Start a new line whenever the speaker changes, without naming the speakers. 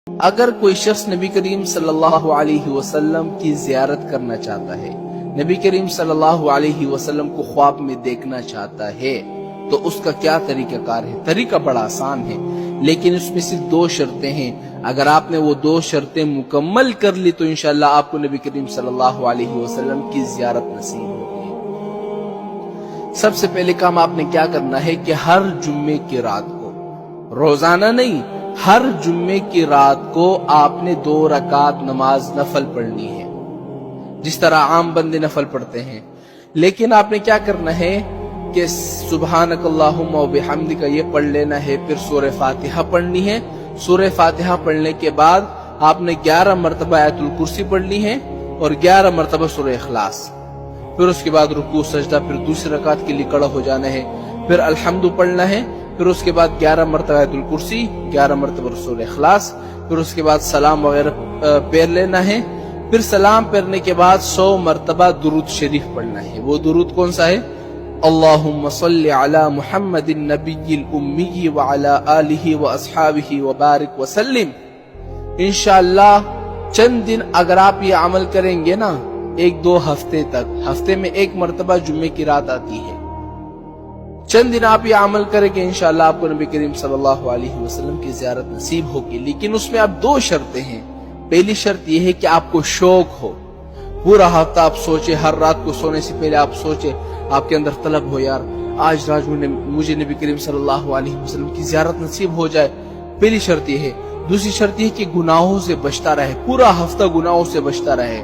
اگر کوئی شخص نبی کریم صلی اللہ علیہ وسلم کی زیارت کرنا چاہتا ہے، نبی کریم صلی اللہ علیہ وسلم کو خواب میں دیکھنا چاہتا ہے تو اس کا کیا طریقہ کار ہے؟ طریقہ بڑا آسان ہے، لیکن اس میں صرف 2 شرطیں ہیں۔ اگر آپ نے وہ 2 شرطیں مکمل کر لی تو انشاءاللہ آپ کو نبی کریم صلی اللہ علیہ وسلم کی زیارت نصیب ہوگی۔ سب سے پہلے کام آپ نے کیا کرنا ہے کہ ہر جمعے کی رات کو، روزانہ نہیں، ہر جمعے کی رات کو آپ نے 2 رکعت نماز نفل پڑھنی ہے، جس طرح عام بندے نفل پڑھتے ہیں۔ لیکن آپ نے کیا کرنا ہے کہ سبحانک اللہم و بحمدک یہ پڑھ لینا ہے، پھر سورہ فاتحہ پڑھنی ہے۔ سورہ فاتحہ پڑھنے کے بعد آپ نے 11 مرتبہ آیت الکرسی پڑھنی ہے اور 11 مرتبہ سورہ اخلاص، پھر اس کے بعد رکوع سجدہ، پھر دوسری رکعت کے لیے کھڑا ہو جانا ہے، پھر الحمد پڑھنا ہے، پھر اس کے بعد 11 مرتبہ آیت الکرسی، 11 مرتبہ سورہ اخلاص، پھر اس کے بعد سلام وغیرہ پیر لینا ہے، پھر سلام پھرنے کے بعد 100 مرتبہ درود شریف پڑھنا ہے۔ وہ درود کون سا ہے؟ اللہم صلی علی محمد النبی الامی وعلی آلہ واصحابہ وبارک وسلم۔ انشاءاللہ چند دن اگر آپ یہ عمل کریں گے نا، 1-2 ہفتے تک، ہفتے میں 1 مرتبہ جمعے کی رات آتی ہے، چند دن آپ یہ عمل کریں کہ انشاءاللہ آپ کو نبی کریم صلی اللہ علیہ وسلم کی زیارت نصیب ہوگی۔ لیکن اس میں اب 2 شرطیں ہیں۔ پہلی شرط یہ ہے کہ آپ کو شوق ہو، پورا ہفتہ آپ سوچے، ہر رات کو سونے سے پہلے آپ سوچے، آپ کے اندر طلب ہو، یار آج رات مجھے نبی کریم صلی اللہ علیہ وسلم کی زیارت نصیب ہو جائے۔ پہلی شرط یہ ہے۔ دوسری شرط یہ ہے کہ گناہوں سے بچتا رہے، پورا ہفتہ گناہوں سے بچتا رہے۔